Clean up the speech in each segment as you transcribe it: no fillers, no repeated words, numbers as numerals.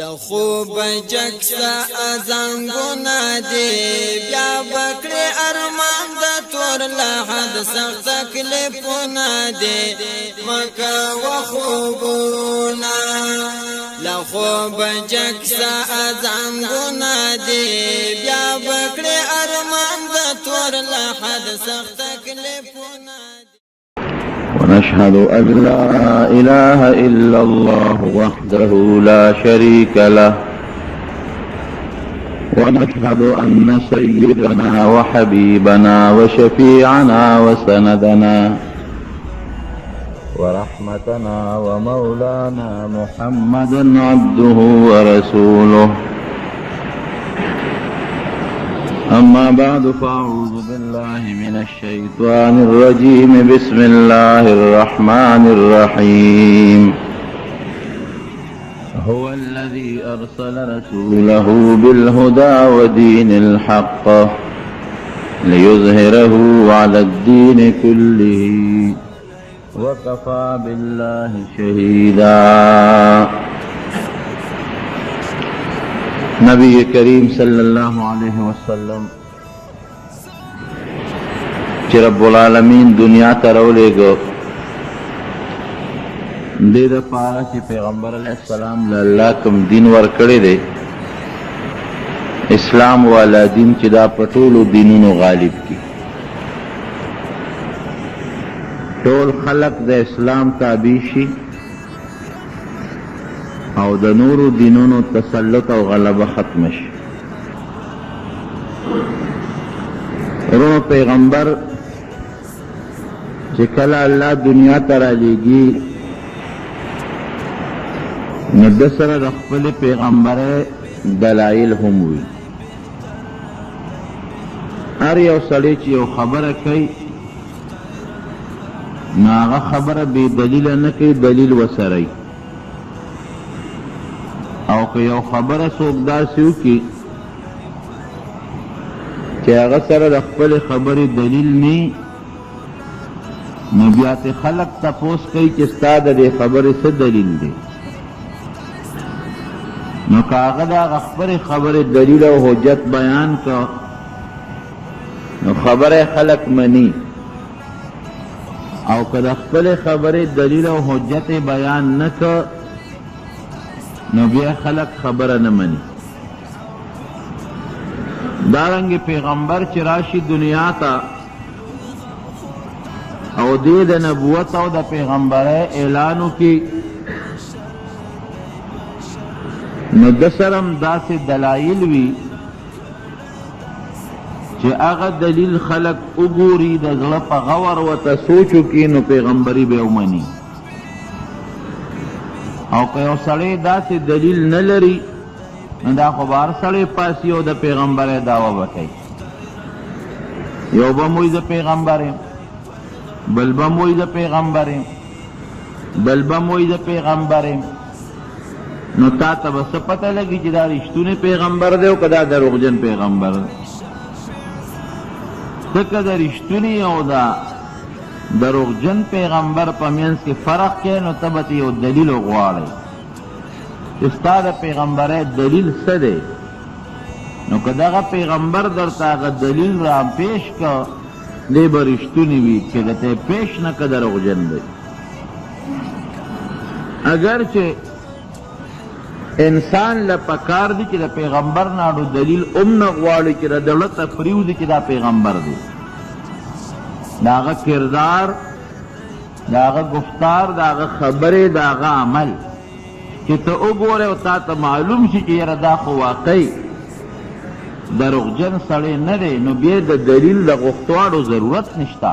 لخوب جکسا ازنگونا دی بیا بکڑی ارمان دا تور لحد سخت کلپونا دی مکا و خوبونا لخوب جکسا ازنگونا دی بیا بکڑی ارمان دا تور لحد سخت کلپونا دی. ونشهد أن لا إله إلا الله وحده لا شريك له ونشهد أن سيدنا وحبيبنا وشفيعنا وسندنا ورحمتنا ومولانا محمدا عبده ورسوله. أما بعد فأعوذ بالله من الشيطان الرجيم. بسم الله الرحمن الرحيم. هو الذي أرسل رسوله بالهدى ودين الحق ليظهره على الدين كله وكفى بالله شهيدا. نبی کریم صلی اللہ علیہ وسلم چې رب العالمین دنیا ته راولېږه دې دپاره چې پیغمبر علیه السلام له الله کوم دین ورکړی دی اسلام والا دین چې دا په ټولو دینونو غالب کی ټول خلق د اسلام تابع شي او د نورو دینونو تسلط او غلبه ختم شي. ورو پیغمبر چې کله الله دنیا ته رالیږي نو د سره د خپل پیغمبرۍ دلایل هم وي. هر یو سړی چې یو خبره کوي نو هغه خبره بې دلیله نه کوي، دلیل ورسره وي. او که یو خبره څوک داسې وکړي چې هغه سره د خپلې خبرې دلیل نه نو بیا ترې خلک تپوس کوي چې ستا د دې خبرې څه دلیل دی. نو که هغه د هغه خپلې خبرې دلیل او حجت بیان کړه نو خبره خلک مني، او که د خپلې خبرې دلیل او حجت بیان نه کړه نو بیا خلق خبره نه مني. دارنګه پیغمبر چې راشي دنیا ته او دې د نبوت او د پیغمبرۍ اعلان وکړي نو د سره هم داسې دلایل وي چې هغه دلیل خلق وګوري د زړه په غور ورته سوچ وکړي نو پیغمبري به ومني. او که یو سړی داسې دلیل نه لري نو دا خو به هر سړی پاسي او د پیغمبرۍ دعوه به کوي. یو به موی د پیغمبر یم، بل به موی د پیغمبر یم، بل به موی د پیغمبر یم. نو تا ته به څه پته لګي چې دا رښتونی پیغمبر دی او که دا دروغجن پیغمبر دی. ته که د رښتوني او دا دروغجن پیغمبر په منځ کې فرق کې نو ته به یو دلیل وغواړئ چې ستا د پیغمبرۍ دلیل څه دی. نو که دغه پیغمبر درته هغه دلیل را پیش کړه دی به رښتونی وي، چې درته یې پیش نه کړه دروغجن دی. اگر چې انسان له پکار دی چې د پیغمبر نه اړو دلیل هم نه غواړي چې د زړه ته پرېوځي چې دا پیغمبر دی، دا هغه کردار، دا هغه گفتار، دا هغه خبرې، دا هغه عمل چې ته وګورې او تا ته معلوم شي چې یاره دا خو واقعي دروغجن سړی نه دی، نو بیا د دلیل د غوښتواړو ضرورت نشته.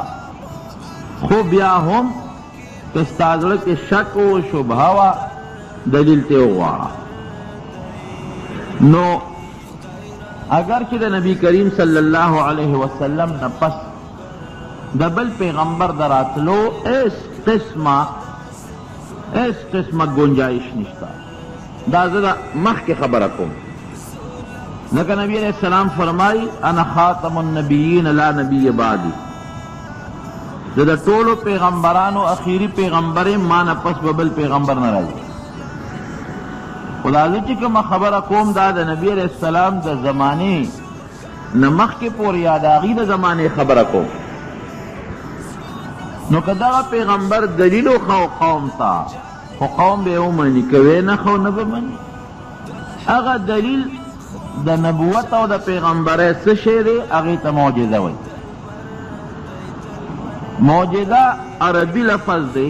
خو بیا هم که ستا زړه کې شک و شبهه وه دلیل ته وغواړه. نو اگر چې د نبی کریم صلی الله علیه وسلم نه پس د بل پیغمبر دراتلو اس قسمه گنجائش نشتا. دا زه مخکې خبره کوم ځکه نبی علیہ السلام فرمائی انا خاتم النبیین لا نبی بعدی، د ټولو پیغمبرانو اخیری پیغمبر ما نه پس بل پیغمبر نه راځي. خو دا زه چې کومه خبره کوم دا د نبي علیه السلام د زمانې نه مخکې پورې یا د هغې د زمانې خبره کوم. نو که دغه پیغمبر دلیل وښو قوم ته خو قوم به یې ومني، که ویې نه ښو نه به مني. هغه دلیل د نبوت او د پیغمبرۍ څه شی دی؟ هغې ته معجزه وایي. معجزه عربي لفظ دی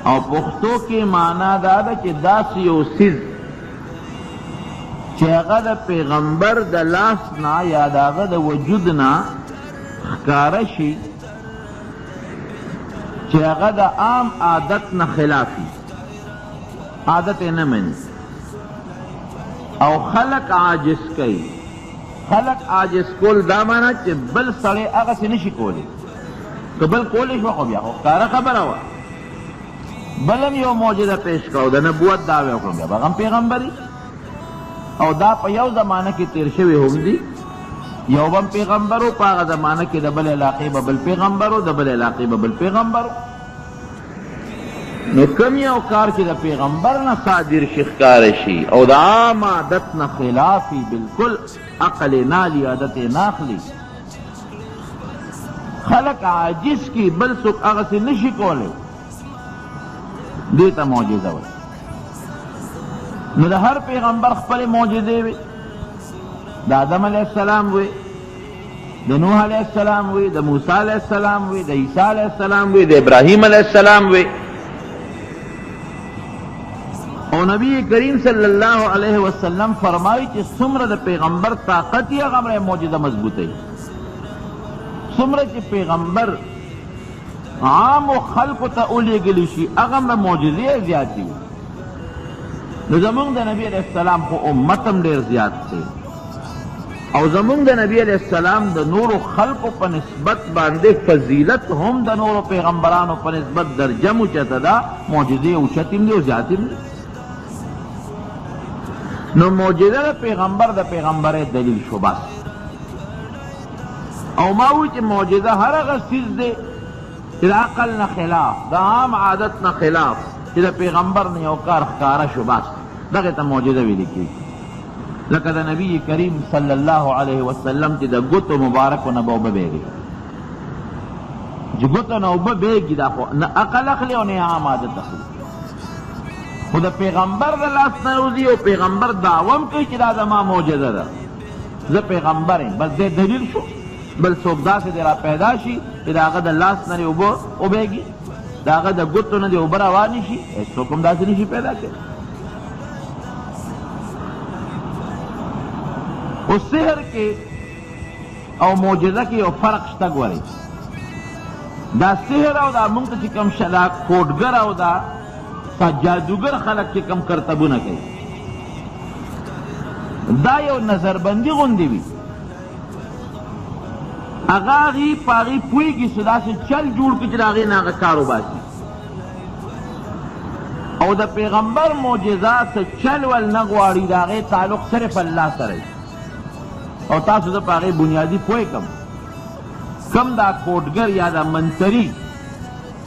او پښتو کې معنا دا ده چې داسې یو څیز چې هغه د پیغمبر د لاس نه یا د هغه د وجود نه ښکاره شي چې هغه د عام عادت نه خلافي، عادت یې نه مني او خلق عاجز کوي. خلق عاجز کول دا معنا چې بل سړی هغسې نشي کولی، که بل کولی شوه خو بیا خو ښکاره خبره وه. بل هم یو معجزه پیش کړو، د نبوت دعوې وکړو، بیا به هم پیغمبري او دا په یو زمانه کې تیر شوي هم دي. یو به هم پیغمبر و، په هغه زمانه کې د بل علاقې به بل پیغمبر و، د بل علاقې به بل پیغمبر و. نو کم یو کار چې د پیغمبر نه صادر شي ښکاره شي او د عام عادت نه خلافي، بالکل عقل یې نالي، عادت یې ناخلي، خلق عاجز کی، بل څوک هغسې نشي کولی، دې ته معجزه وایي. نو د هر پیغمبر خپلې معجزې وي. د آدم علیه السلام وي، د نوح علیه السلام وي، د موسی علیه السلام وي، د عیسی علیه السلام وي، د ابراهیم علیه السلام وي. او نبی کریم صلی الله علیه وسلم فرمایي چې څومره د پیغمبر طاقت یې هغومره معجزه مضبوطوي. څومره چې پیغمبر عامو خلقو ته ولیږلی شي هغومره معجزې زیاتې وي. نو زمونږ د نبی علیه السلام خو امت هم ډېر زیات دی او زمونږ د نبی علیه السلام د نورو خلقو په نسبت باندې فضیلت هم د نورو پیغمبرانو په نسبت درجه اوچته ده، معجزې اوچتې هم دي او زیاتې هم دي. نو معجزه د پیغمبر د پیغمبرۍ دلیل شو بس. او ما وی چې معجزه هر هغه څیز دی چې د عقل نه خلاف، د عام عادت نه خلاف، چې د پیغمبر نه یو کار ښکاره شو بس، دغې ته معجزه ویل کېږي. لکه د نبي کریم صلی الله علیه وسلم چې د ګوتو مبارکو نه به اوبه بهېږي، چې ګوتو نه اوبه بهېږي، دا خو نه عقل اخلي او نه عام عادت اخلي. خو د پیغمبر د لاس نه وځي او پیغمبر دعوه هم کوي چې دا زما معجزه ده، زه پیغمبر یم، بس دې دلیل شو. بل څوک داسې دی را پیدا شي چې د هغه د لاس نه دې اوبه وبهېږي، د هغه د ګوتو نه دې اوبه روانې شي، هېڅوک هم داسې نشي پیدا کوي. او سحر کې او معجزه کې یو فرق شته. ګورئ، دا سحر او دا مونږ ته چې کوم دا کوډګر او دا جادوګر خلک چې کوم کرتبونه کوي، دا یو نظربندي غوندې وي. هغه هغې په هغې پوهېږي چې داسې چل جوړ کړي چې د هغې نه هغه کار وباسي. او د پیغمبر معجزه څه چل ول نه غواړي، د هغې تعلق صرف الله سره وي. او تاسو زه په هغې بنیادي پوه کړم، کم دا کوډګر یا دا منتري،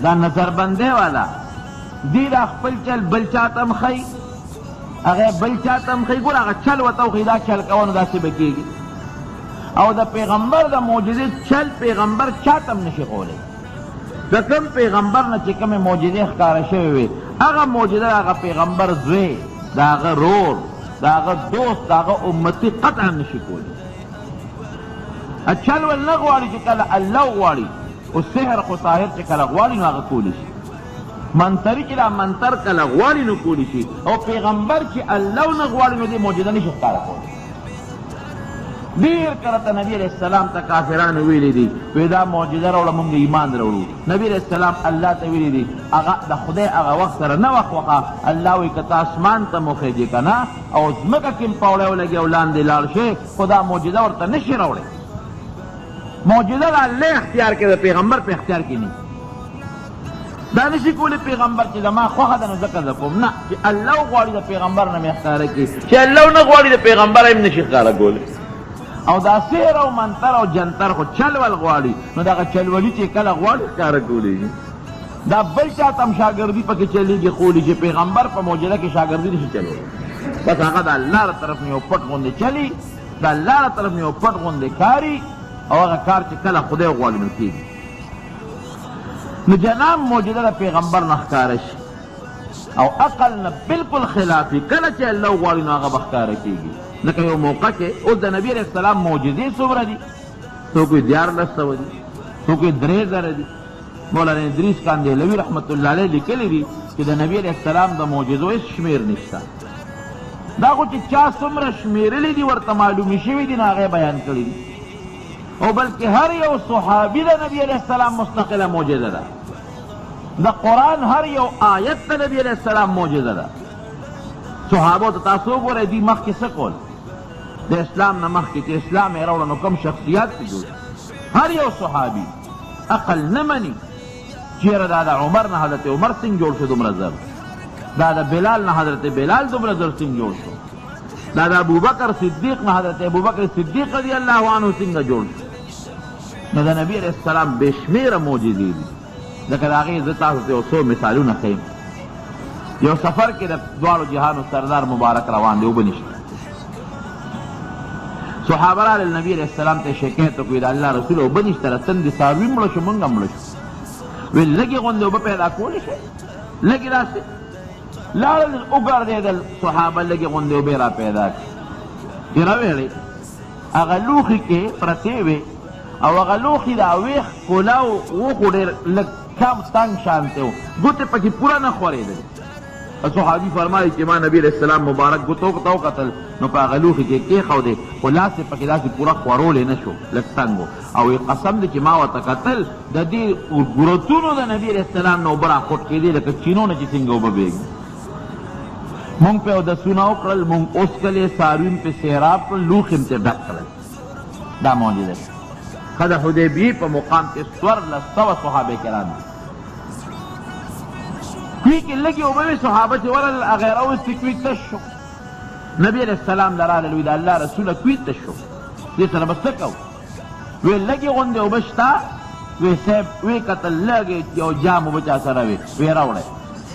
دا نظربندۍ والا، دی دا خپل چل بل چاته هم ښیي، هغه بل چاته هم ښیي. ګوره هغه چل ورته وښیي، دا چل کوه نو داسې به کېږي. او د پیغمبر د معجزې چل پیغمبر چاته هم نشي کولی. د کوم پیغمبر نه چې کومې معجزې ښکاره شوې وي، هغه معجزه هغه پیغمبر زوی، د هغه رور، د هغه دوست، د هغه امتي قطعا نشي کولی. چل ول نه غواړي چې کله الله غواړي، او سحر خو طاهر چې کله غواړي نو هغه کولی شي. منتری چې دا منتر کله غواړي نو کولی شي، او پیغمبر چې الله نه غواړي نو دې معجزه نشي ښکاره کولی. ډېر کله ته نبي علیه السلام ته کافرانو ویلي دي، وایي دا معجزه راوړه مونږ ایمان راوړو. نبي علیه السلام الله ته ویلي دي، هغه د خدای هغه وخت سره نه وخت وخه. الله وایي که ته اسمان ته مخېږې که نه او ځمکه کې هم پوړی ولګي او لاندې لاړ شې، خو دا معجزه ورته نشي راوړی. معجزه د الله اختیار کې، د پیغمبر په اختیار کې نه. دا نشي کولی پیغمبر چې زما خوښه ده نو ځکه زه کوم، نه، چې الله غواړي د پیغمبر نه مې ښکاره کړي، چې الله نه غواړي د پیغمبر هم نشي ښکاره کولی. او دا سحر او منتر او جنتر خو چل ول غواړي، نو دغه چلولي چې کله غواړي ښکاره کولی. دا بل چاته هم شاګردي پکې چلېږي خولی چې پیغمبر په معجزه کې شاګردي نشي چلولی بس هغه د الله له طرف نه یو پټ غوندې چلی د الله له طرف نه یو پټ غوندې کاري او هغه کار چې کله خدای غواړي نو کېږي نو جناب معجزه د پیغمبر نه ښکاره شي او عقل نه بالکل خلافي کله چې الله غواړي نو هغه به ښکاره کېږي لکه یو موقع کې اوس د نبي علیه السلام معجزې څومره دي څوک یې 1400 دي څوک یې 3000 دي مولانا ادریس کاندهلوي رحمت الله علیه لیکلي دي چې د نبي علیه السلام د معجزو هېڅ شمېر نشته دا خو چې چا څومره شمېرلي دي ورته معلومې شوي دي نو هغه بیان کړي دي او بلکې هر یو صحابي د نبي علیه السلام مستقله معجزه ده د قرآن هر یو آیت د نبي علیه السلام معجزه ده صحابو ته تاسو وګورئ دوی مخکې څه کول د اسلام نه مخکې چې اسلام یې راوړه نو کوم شخصیات دي جوړ هر یو صحابي عقل نه مني چیرې دا د عمر نه حضرت عمر څنګه جوړ شو دومره زر دا د بلال نه حضرت بلال دومره زر څنګه جوړ شو دا د ابوبکر صدیق نه حضرت ابوبکر صدیق رضی الله عنه څنګه جوړ شو نو د نبي علیه السلام بې شمېره معجزې دي ځکه د هغې زه تاسو ته یو څو مثالونه ښیم یو سفر کې د دواړو جهانو سردار مبارک روان دی اوبه نشته صحابه راغلل نبي علیه السلام ته شکایت وکړي د الله رسول اوبه نشته له تندې څاروي مړه شو موږ هم مړه شو ویل لږې غوندې اوبه پیدا کولی شئ لږې داسې لاړل وګرځېدل صحابه لږې غوندې اوبې را پیدا کړي چې راویړې هغه لوښي کې پرتې وې او هغه لوښي د ویښ کولاو وخو ډېر لږ کم تنګ شانته و ګوتې پکې پوره نه خورېدل صحابي فرمایي چې ما نبي علیه السلام مبارک ګوتو ته وکتل نو په هغه لوښي کې کېښودې خو لاس یې پکې داسې پوره خورولی نه شو لږ تنګ و او قسم دی چې ما ورته کتل د دې ګروتونو د نبي علیه السلام نه اوبه راخوټ کېدې لکه چینو نه چې څنګه اوبه بېږي مونږ پې اودسونه وکړل مونږ اوسکلې څاروي م پې سیراب کړل لوښي م پې ډک کړل دا معجزه ده ښه د حدیبیې په مقام کې 1400 صحابه کرام دي کوی کې لږې اوبه وې صحابه چې ورل هغې راوستې کوی تش شو نبي علیه السلام له راغلل وی د الله رسوله کوی تش شو دې سره به څه کوو وی لږې غوندې اوبه شته وی صاحب وی کتل لږې یو جام اوبه چا سره وې وی راوړی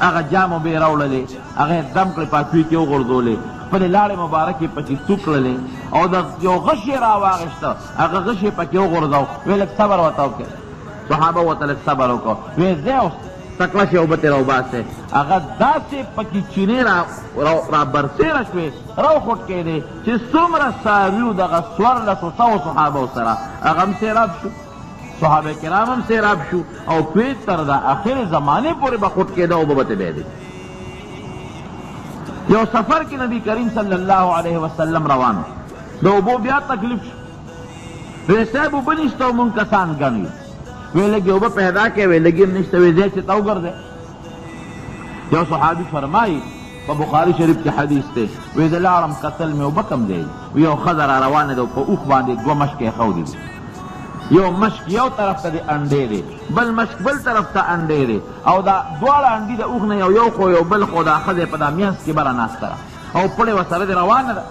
هغه جام اوبه یې راوړلې هغه یې دم کړې پاکوي کې وغورځولې خپلې لاړې مبارکې پکې تو کړلې او د یو غش یې راواغېسته هغه غش یې پکې وغورځاو وی لږ صبر ورته وکړې صحابه ورته لږ صبر وکړو وی ځای اوس تکړه شي اوبه ترې راوباسې هغه داسې پکې چینې را برسېره شوې راوخوټ کېدې چې څومره څاروي و دغه 1400 صحابو سره هغه هم سیراب شو صحابه کرام هم سیراب شو او کوی تر د آخر زمانې پورې به خوټ کېده اوبه به ترې بهېدې یو سفر کې نبی کریم صلی الله علیه وسلم روان د اوبو بیا تکلیف شو وی صاحب اوبه نشته او مونږ کسان ګڼ یو وی لږې اوبه پیدا کړې وی لږې هم نشته وی ځای چې ته وګرځې یو صحابي فرمایي په بخاري شریف کې حدیث دی وی د لاړم کتل مې اوبه کم دی وی یو ښځه را روانه ده په اوښ باندې 2 مشکې ښودې دي یو مشک یو طرف ته د انډې دی بل مشک بل طرف ته انډې دی او دا دواړه انډې د اوښ نه یو خو یو بل خو دا ښځې په دا منځ کې بره ناسته ده او پړې ورسره دې روانه ده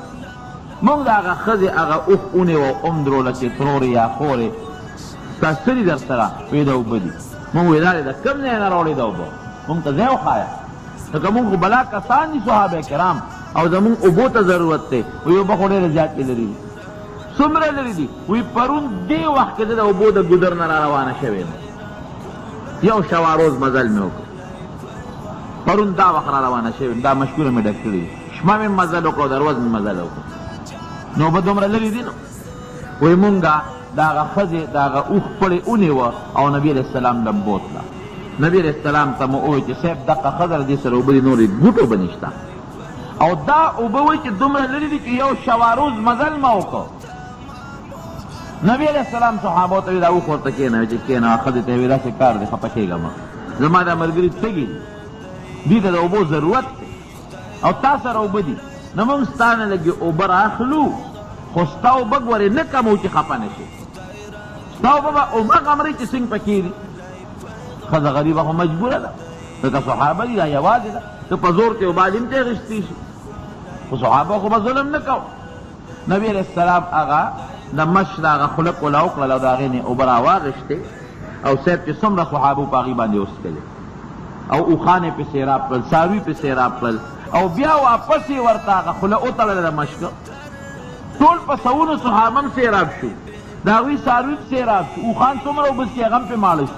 مونږ د هغه ښځې هغه اوښ ونیوه اومدروله چې ترورې یا خورې ستا څه دي در سره وی د اوبه دي مونږ ویل دا د کوم ځای نه راوړې د اوبه مونږ ته ځای وښایه ځکه مونږ خو بلا کسان دي صحابه کرام او زمونږ اوبو ته ضرورت دی وی اوبه خو ډېرې زیاتې لري دي څومره لرې دي وی پرون دې وخت کې د اوبو د ګودر نه را روانه شوې ده یو شواروز مزل مې وکړ پرون دا وخت را روانه شوې دا مشکوره مې ډک کړي شپه مې مزل وکړو د ورځ مې مزل وکړو نو اوبه دومره لرې دي نو وی مونږه د هغه ښځې د هغه اوښ پړې ونیوه او نبي علیه السلام له بوتله نبي علیه السلام ته مو وویل چې صاحب دغه ښځه د دې سره اوبه دي نورې ګوټ اوبه نشته او دا اوبه وایي چې دومره لرې دي چې یو شواروز مزل ما وکړو نبی علیہ السلام صحابو ته وی دا اوښ ورته کېنوي چې کېنه ښځې ته یې وی داسې کار دی خفه کېږه مه زما دا ملګري تږي دي دې ته د اوبو ضرورت دی او تا سره اوبه دي نو موږ ستا نه لږې اوبه رااخلو خو ستا اوبه ګورې نه کمو چې خفه نه شي ستا اوبه به همغه مرئ چې څنګ پکې دي ښځه غریبه خو مجبوره ده ځکه صحابه دي دا یوازې ده که په زور کې اوبه دې هم ته اخېستې شي خو صحابه خو به ظلم نه کوو نبي علیه السلام هغه د مش د هغه خوله کوله وکړل او د هغې نه اوبه راواغېستې او صاحب چې څومره صحابو په هغې باندې وڅښلې او اوښانې پسې راپړل، څاروي پسې راپړل او بیا واپس یې ورته هغه خوله وتړله مشکه. ټول په سوونو صحابه هم سیراب شو، د هغوی څاروي هم سیراب شو، اوښان څومره اوبه څښي هغه هم پرې ماړه شو،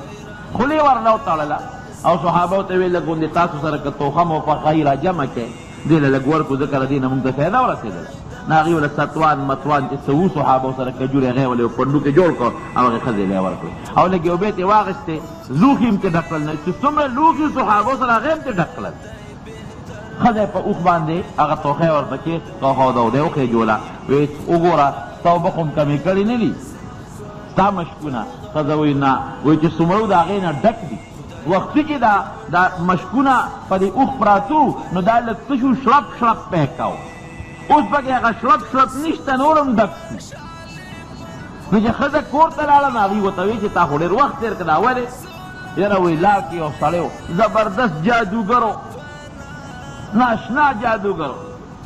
خولې یې ورله وتړله او صحابه ورته ویل لږ غوندې تاسو سره که توخم او خوښه را جمع کړئ دې له لږ ورکړو ځکه د دې نه موږ ته فایده ورسېدله. نو هغې وله ستوان متوان چې څه وو صحابو سره کجورې هغې ولې یو پنډو کې جوړ کړ او هغې ښځې له یې ورکړې او لږ یو بیت یې واخېستې، لوښي هم ترې ډک کړل، چې څومره لوښي صحابو سره هغې هم ترې ډک کړل. ښځه په اوښ باندې هغه توخی ورته کېښوده او دی وخېجوله، وی وګوره ستا اوبه خو م کمې کړي نه دي ستا مشکونه. ښځه وایي نه، وایي چې څومره د هغې نه ډک دي. وختي چې دا مشکونه په دې اوښ پراتو نو دا لږ څه شو شړپ شړپ پی کو، اوس پکې هغه شړپ شړپ نشته، نور هم ډک شو. نو چې ښځه کور ته لاړه نو هغې ورته وایي چې تا خو ډېر وخت تېر کړه. دا ولې؟ یاره وایي لار کې یو سړی و زبردست جادوګر و، ناشنا جادوګر،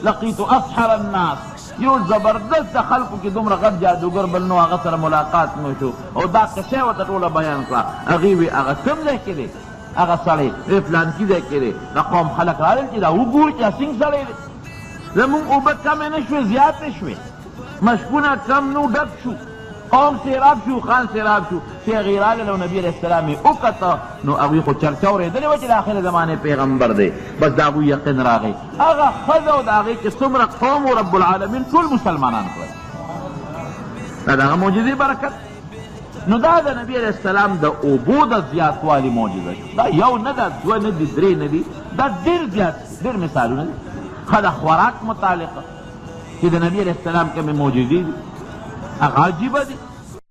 لقیتو اسحر الناس، یو زبردست د خلکو کې دومره غټ جادوګر بل نو هغه سره ملاقات مو شو او دا قصه ورته ټوله بیان کړه. هغې وی هغه کوم ځای کې دی هغه سړی؟ فلانکي ځای کې دی. د قوم خلک راغلل چې دا وګوري چې دا څنګه سړی دی. زمونږ اوبه کمې نه شوې زیاتې شوې، مشکونه کم نو ډک شو، قوم سیراب شو، خان سیراب شو. چې هغې راغله او نبي علیه السلام یې وکته نو هغوی خو چرچه اورېدلې وه چې د آخر زمانې پیغمبر دی، بس د هغوی یقین راغی. هغه ښځه او د هغې چې څومره قوم و رب العالمین ټول مسلمانان کړل، دا د هغه معجزې برکت. نو دا د نبي علیه السلام د اوبو د زیاتوالي معجزه شو. دا یو نه ده، دوه نه دي، درې نه دي، دا ډېر زیات ډېر مثالونه دي. ښه د خوراک متعلقه چې د نبي علیه السلام کومې معجزې دي هغه عجیبه دي.